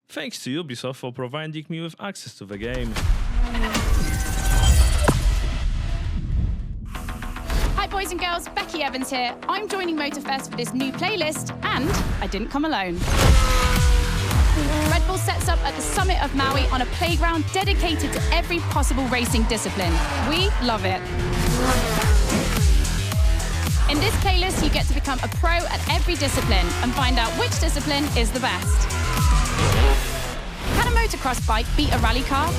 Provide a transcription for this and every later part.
Thanks to Ubisoft for providing me with access to the game. Hi boys and girls, Becky Evans here. I'm joining Motorfest for this new playlist, and I didn't come alone. Red Bull sets up at the summit of Maui on a playground dedicated to every possible racing discipline. We love it. In this playlist, you get to become a pro at every discipline and find out which discipline is the best. Can a motocross bike beat a rally car?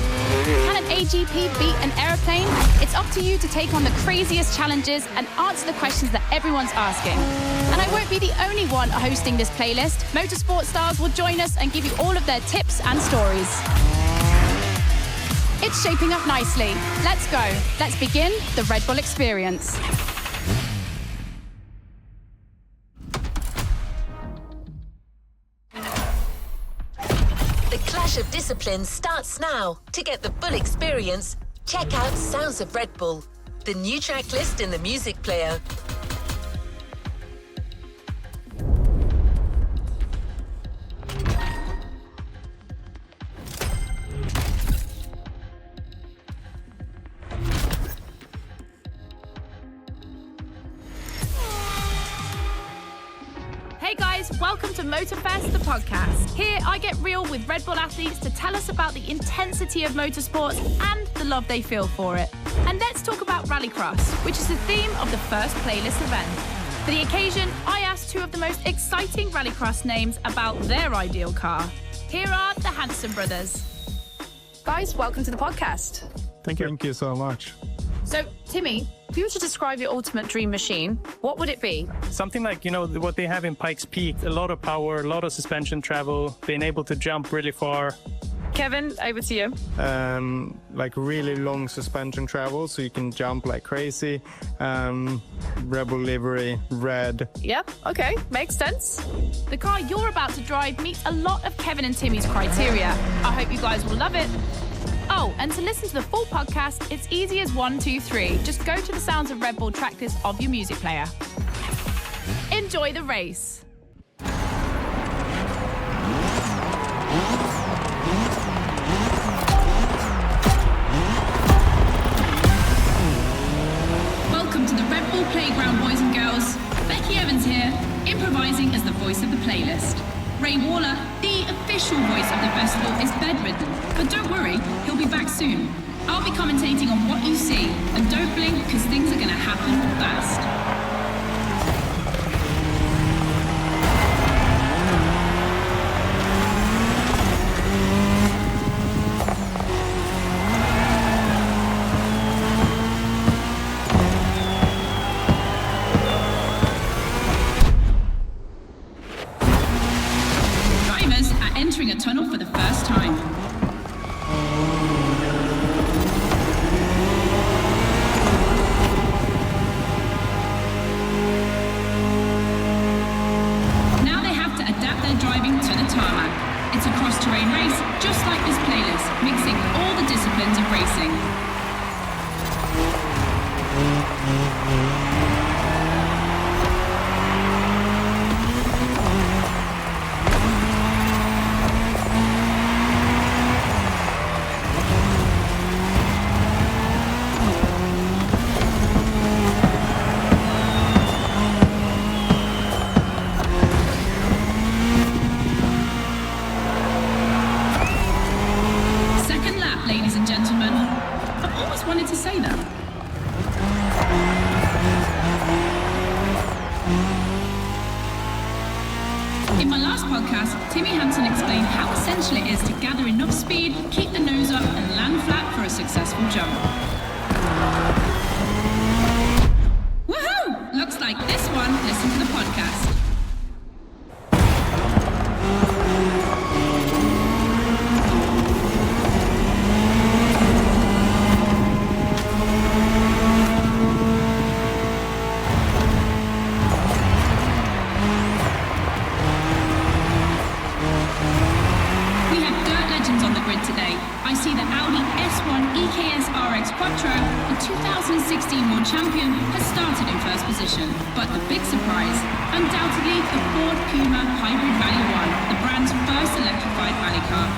Can an AGP beat an aeroplane? It's up to you to take on the craziest challenges and answer the questions that everyone's asking. And I won't be the only one hosting this playlist. Motorsport stars will join us and give you all of their tips and stories. It's shaping up nicely. Let's go. Let's begin the Red Bull experience. The Clash of Disciplines starts now. To get the full experience, check out Sounds of Red Bull, the new track list in the music player. Hey guys, welcome to Motorfest, the podcast. Here I get real with Red Bull athletes to tell us about the intensity of motorsports and the love they feel for it. And let's talk about Rallycross, which is the theme of the first playlist event. For the occasion, I asked two of the most exciting Rallycross names about their ideal car. Here are the Hanson brothers. Guys, welcome to the podcast. Thank you so much. So, Timmy, if you were to describe your ultimate dream machine, what would it be? Something like, what they have in Pikes Peak, a lot of power, a lot of suspension travel, being able to jump really far. Kevin, over to you. Like really long suspension travel, so you can jump like crazy. Rebel livery, red. Yep, okay, makes sense. The car you're about to drive meets a lot of Kevin and Timmy's criteria. I hope you guys will love it. Oh, and to listen to the full podcast, it's easy as 1, 2, 3. Just go to the Sounds of Red Bull tracklist of your music player. Enjoy the race. Welcome to the Red Bull Playground, boys and girls. Becky Evans here, improvising as the voice of the playlist. Ray Waller, the official voice of the festival, is bedridden, but don't worry, he'll be back soon. I'll be commentating on what you see, and don't blink because things are going to happen fast. Entering a tunnel for the first time. Now they have to adapt their driving to the tarmac. It's a cross-terrain race, just like this playlist, mixing all the disciplines of racing. Wanted to say that. In my last podcast, Timmy Hanson explained how essential it is to gather enough speed, keep the nose up, and land flat for a successful jump. Woohoo! Looks like this one. Listen to the podcast. I see the Audi S1 EKS RX Quattro, the 2016 World Champion, has started in first position. But the big surprise, undoubtedly the Ford Puma Hybrid Rally 1, the brand's first electrified rally car.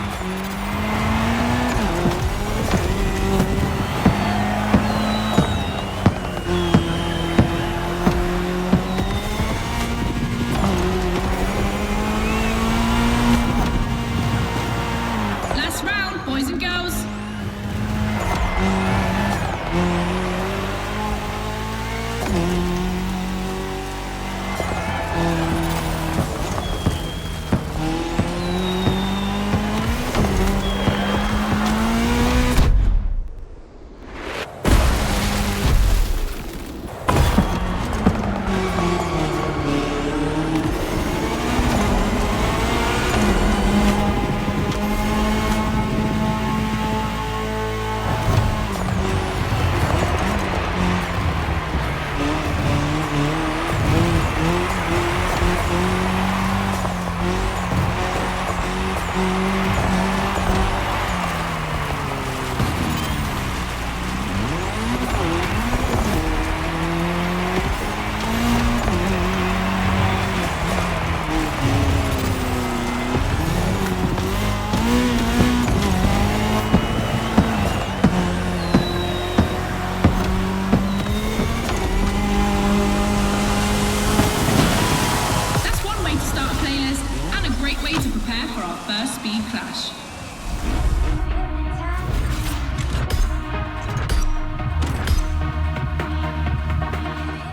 prepare for our first speed clash.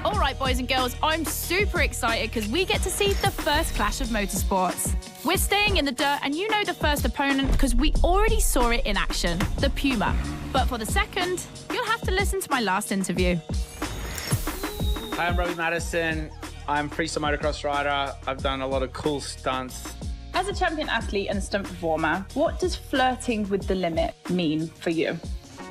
All right, boys and girls, I'm super excited because we get to see the first clash of motorsports. We're staying in the dirt, and you know the first opponent because we already saw it in action, the Puma. But for the second, you'll have to listen to my last interview. Hi, I'm Robbie Madison. I'm freestyle motocross rider. I've done a lot of cool stunts. As a champion athlete and stunt performer, what does flirting with the limit mean for you?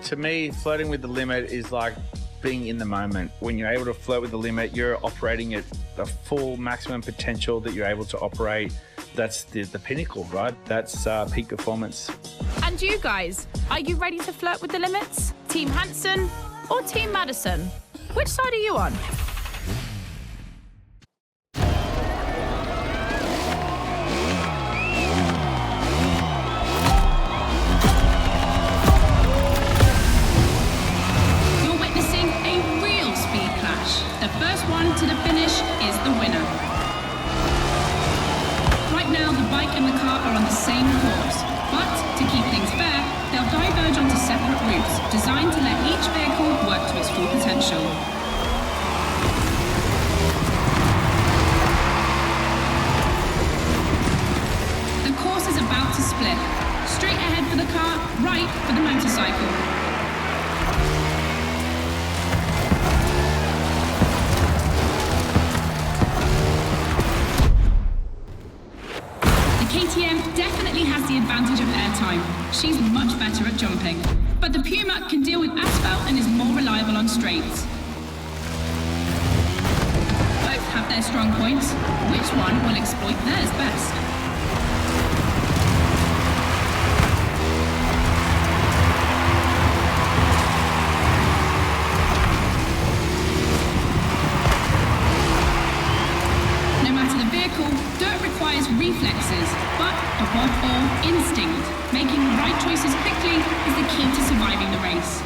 To me, flirting with the limit is like being in the moment. When you're able to flirt with the limit, you're operating at the full maximum potential that you're able to operate. That's the pinnacle, right? That's peak performance. And you guys, are you ready to flirt with the limits? Team Hansen or Team Madison? Which side are you on? You're witnessing a real speed clash. The first one to the finish is the winner. Right now, the bike and the car are on the same course, but to keep things fair, they'll diverge onto separate routes designed to let each vehicle work to its full potential. The course is about to split. Straight ahead for the car, right for the motorcycle. KTM definitely has the advantage of airtime. She's much better at jumping. But the Puma can deal with asphalt and is more reliable on straights. Both have their strong points. Which one will exploit theirs best? No matter the vehicle, dirt requires reflexes, but above all, instinct. Making the right choices quickly is the key to surviving the race.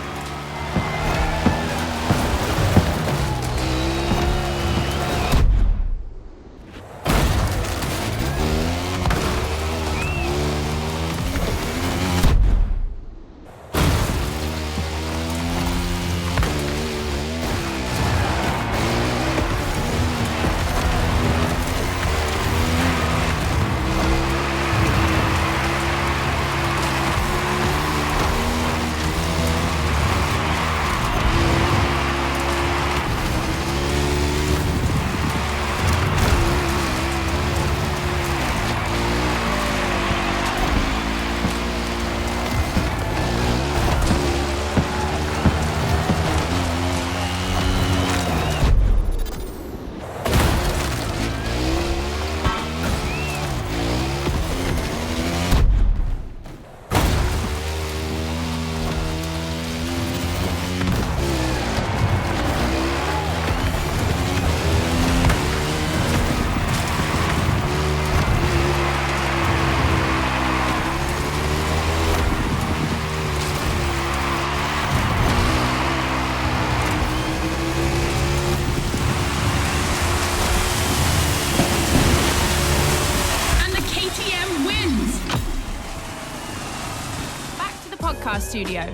Studio.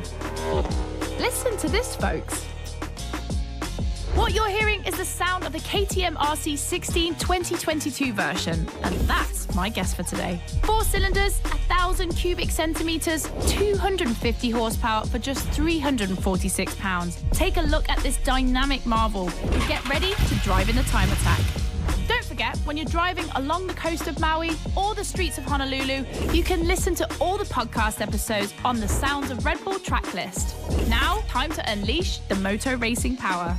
Listen to this, folks. What you're hearing is the sound of the KTM RC16 2022 version, and that's my guess for today. 4 cylinders, 1,000 cubic centimeters, 250 horsepower for just 346 pounds. Take a look at this dynamic marvel and get ready to drive in the time attack. Don't forget, when you're driving along the coast of Maui or the streets of Honolulu, you can listen to all the podcast episodes on the Sounds of Red Bull track list. Now, time to unleash the moto racing power.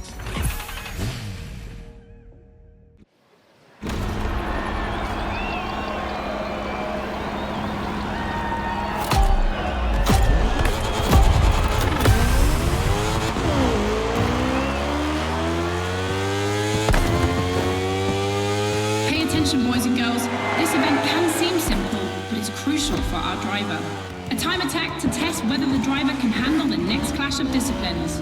Boys and girls, this event can seem simple, but it's crucial for our driver. A time attack to test whether the driver can handle the next clash of disciplines.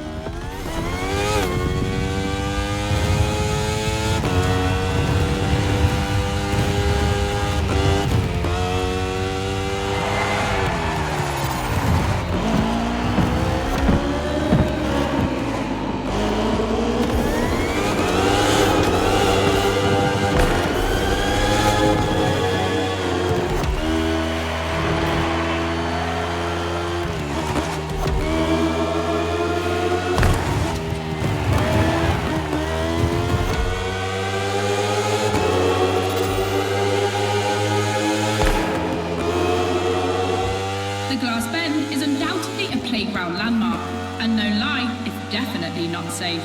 hostile landmark. And no lie, it's definitely not safe.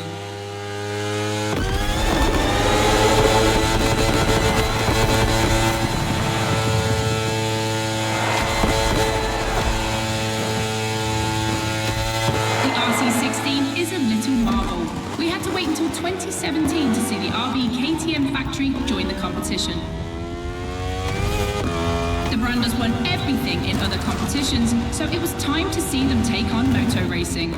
The RC16 is a little marvel. We had to wait until 2017 to see the RB KTM factory join the competition. The brand has won everything in other competitions, so it was time to see them take on moto racing.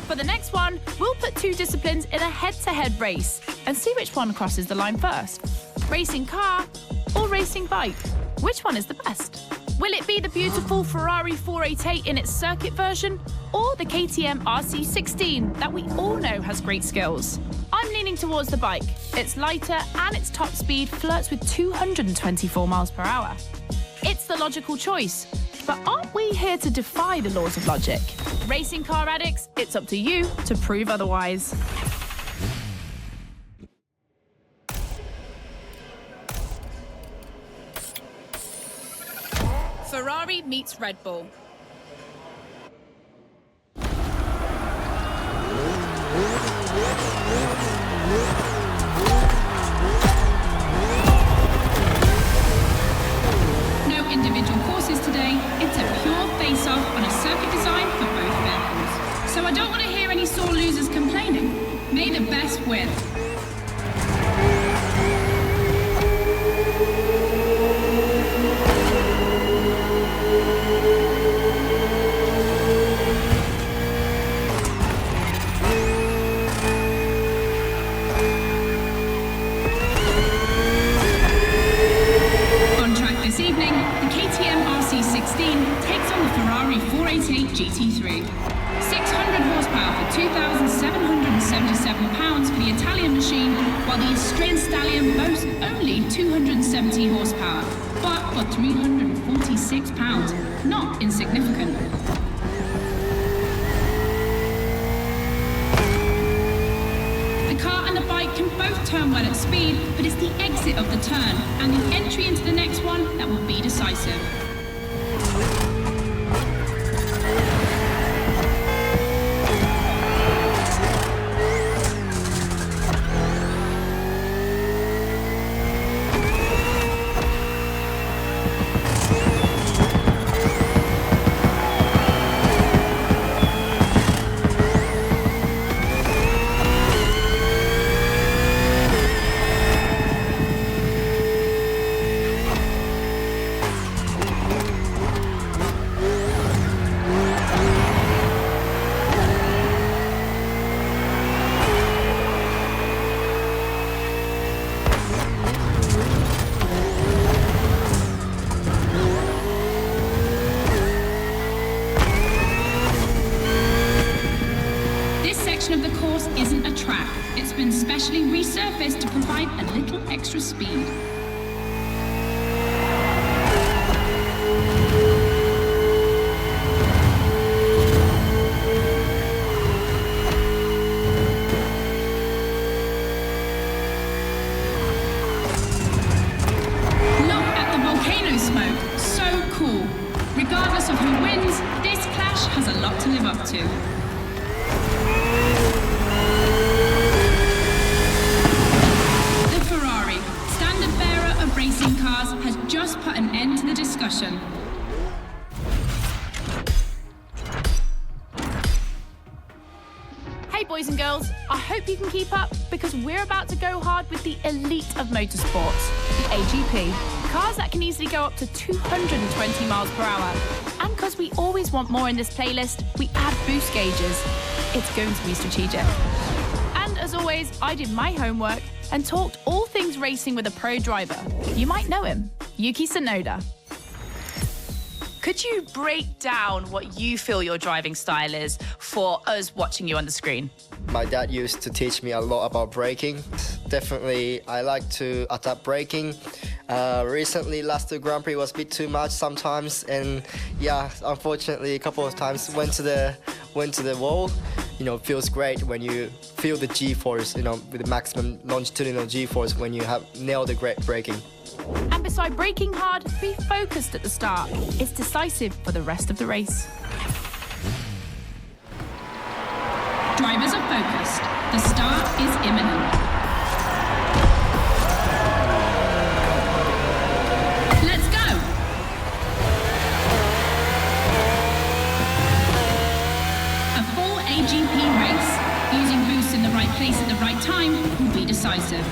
For the next one, we'll put two disciplines in a head-to-head race and see which one crosses the line first. Racing car or racing bike? Which one is the best? Will it be the beautiful Ferrari 488 in its circuit version or the KTM RC16 that we all know has great skills? I'm leaning towards the bike. It's lighter and its top speed flirts with 224 miles per hour. It's the logical choice. But aren't we here to defy the laws of logic? Racing car addicts, it's up to you to prove otherwise. Ferrari meets Red Bull. No individual courses today. It's a pure face-off on a circuit design for both vehicles. So I don't want to hear any sore losers complaining. May the best win. This evening, the KTM RC16 takes on the Ferrari 488 GT3. 600 horsepower for 2,777 pounds for the Italian machine, while the Australian Stallion boasts only 270 horsepower, but for 346 pounds, not insignificant. The car and the bike can both turn well at speed, but it's the exit of the turn and the entry into the next one that will be decisive. course isn't a track. It's been specially resurfaced to provide a little extra speed. Look at the volcano smoke. So cool. Regardless of who wins, this clash has a lot to live up to. The Ferrari, standard bearer of racing cars, has just put an end to the discussion. Hey boys and girls, I hope you can keep up because we're about to go hard with the elite of motorsports, the AGP. Cars that can easily go up to 220 miles per hour. And because we always want more in this playlist, we add boost gauges. It's going to be strategic. And as always, I did my homework and talked all things racing with a pro driver. You might know him, Yuki Tsunoda. Could you break down what you feel your driving style is for us watching you on the screen? My dad used to teach me a lot about braking. Definitely, I like to adapt braking. Recently, last two Grand Prix was a bit too much sometimes, and yeah, unfortunately, a couple of times went to the wall. You know, feels great when you feel the G-force, you know, with the maximum longitudinal G-force when you have nailed the great braking. And beside braking hard, be focused at the start. It's decisive for the rest of the race. Drivers are focused. The start is imminent. Let's go! A full AGP race, using boosts in the right place at the right time, will be decisive.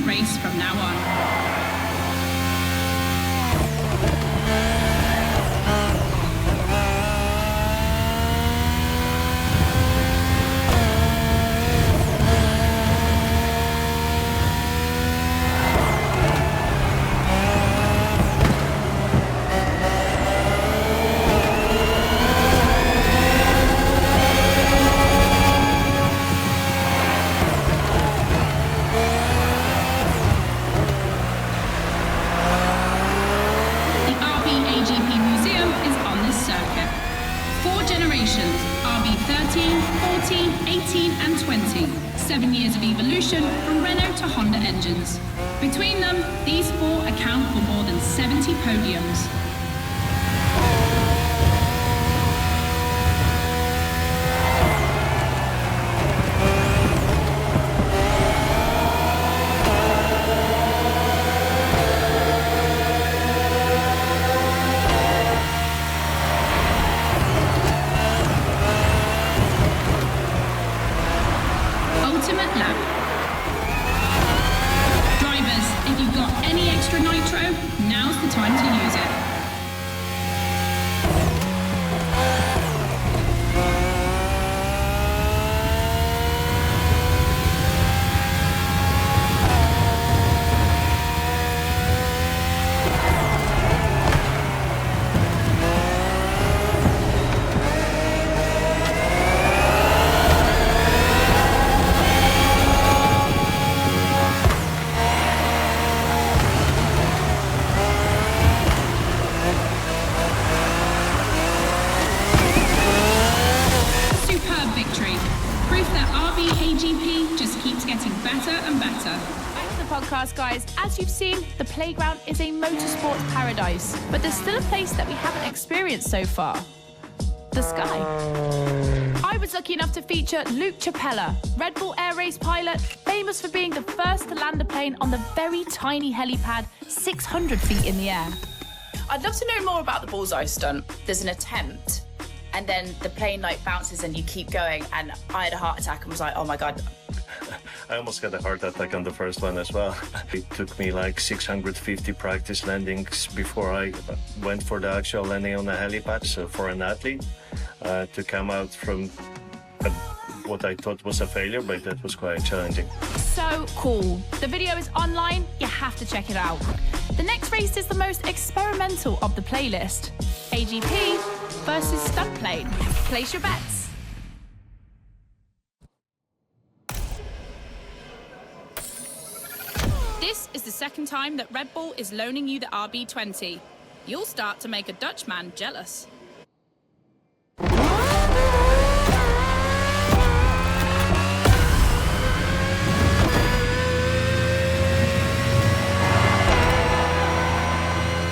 Race from now on. RB13, 14, 18 and 20. 7 years of evolution from Renault to Honda engines. Between them, these four account for more than 70 podiums. Ultimate lap. Drivers, if you've got any extra nitro, now's the time to use it. better and better. Back to the podcast, guys. As you've seen, the playground is a motorsport paradise, but there's still a place that we haven't experienced so far. The sky. I was lucky enough to feature Luke Chapella, Red Bull Air Race pilot, famous for being the first to land a plane on the very tiny helipad 600 feet in the air. I'd love to know more about the bullseye stunt. There's an attempt, and then the plane like bounces and you keep going, and I had a heart attack and was like, oh my God. I almost got a heart attack on the first one as well. It took me like 650 practice landings before I went for the actual landing on the helipad. So for an athlete to come out from what I thought was a failure, but that was quite challenging. So cool. The video is online. You have to check it out. The next race is the most experimental of the playlist. AGP versus stunt plane. Place your bets. This is the second time that Red Bull is loaning you the RB20. You'll start to make a Dutchman jealous.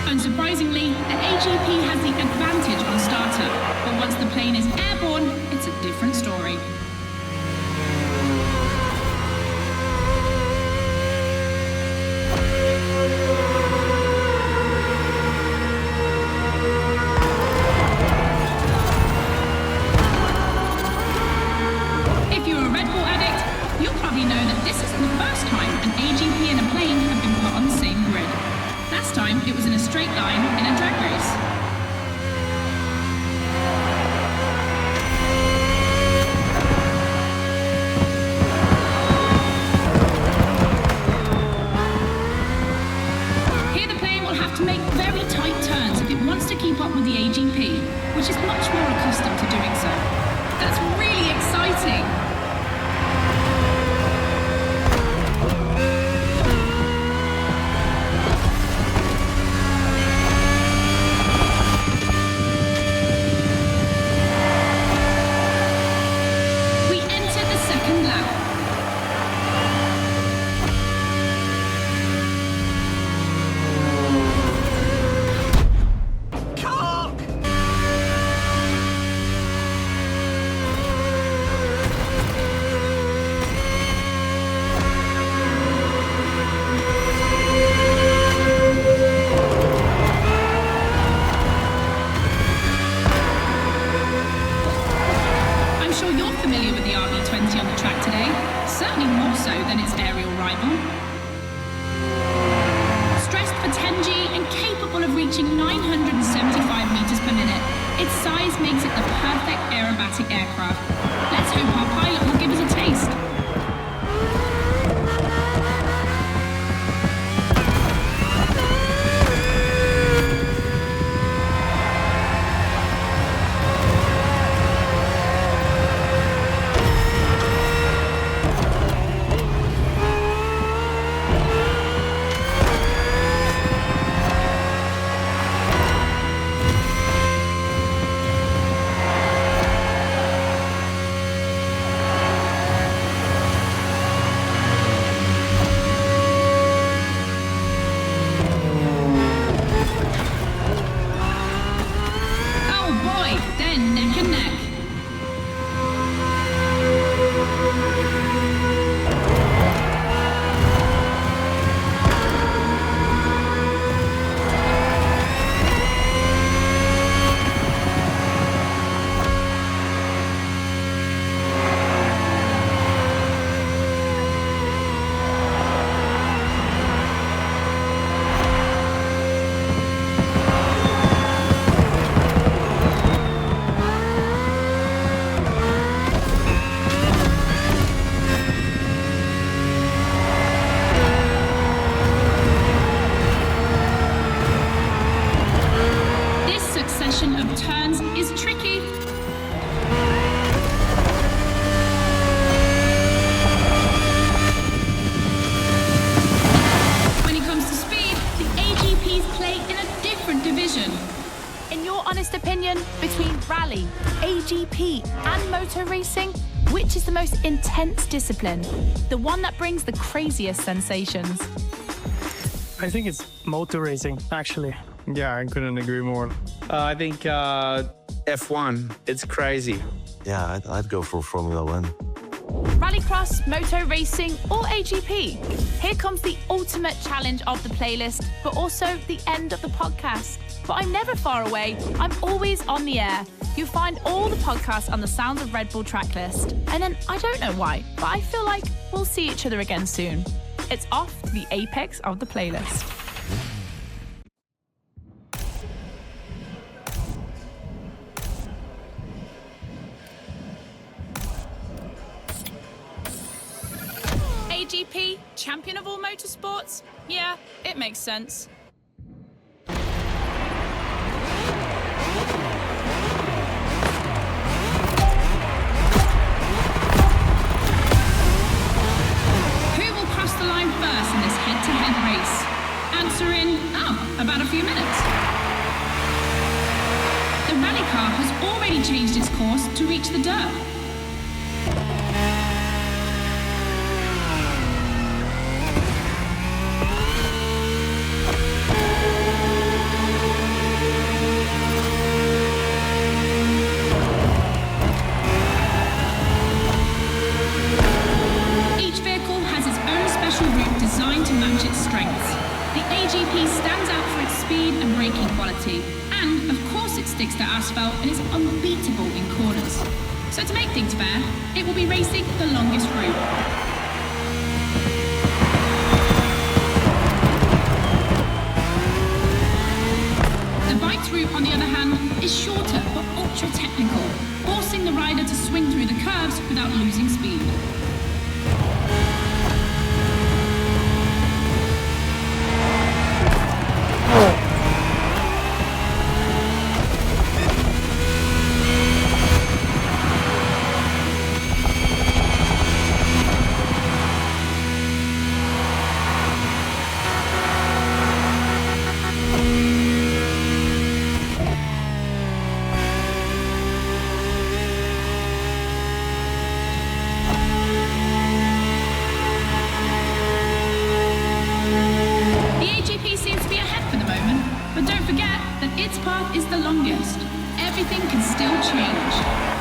Unsurprisingly, the AGP has the advantage on startup, but once the plane is airborne, it's a different story. If you're a Red Bull addict, you'll probably know that this isn't the first time an AGP and a plane have been put on the same grid. Last time, it was in a straight line in a drag race. Here the plane will have to make very tight turns if it wants to keep up with the AGP, which is much more accustomed to doing so. That's really exciting. In your honest opinion, between rally, AGP, and motor racing, which is the most intense discipline? The one that brings the craziest sensations? I think it's motor racing, actually. Yeah, I couldn't agree more. I think F1. It's crazy. Yeah, I'd go for Formula One. Rallycross, moto racing, or AGP? Here comes the ultimate challenge of the playlist, but also the end of the podcast. But I'm never far away. I'm always on the air. You find all the podcasts on the Sounds of Red Bull track list. And then, I don't know why, but I feel like we'll see each other again soon. It's off to the apex of the playlist. AGP, champion of all motorsports? Yeah, it makes sense. The line first in this head-to-head race. Answer in, about a few minutes. The rally car has already changed its course to reach the dirt. Designed to match its strengths. The AGP stands out for its speed and braking quality, and of course it sticks to asphalt and is unbeatable in corners. So to make things fair, it will be racing the longest route. The bike's route, on the other hand, is shorter but ultra-technical, forcing the rider to swing through the curves without losing speed. Its path is the longest. Everything can still change.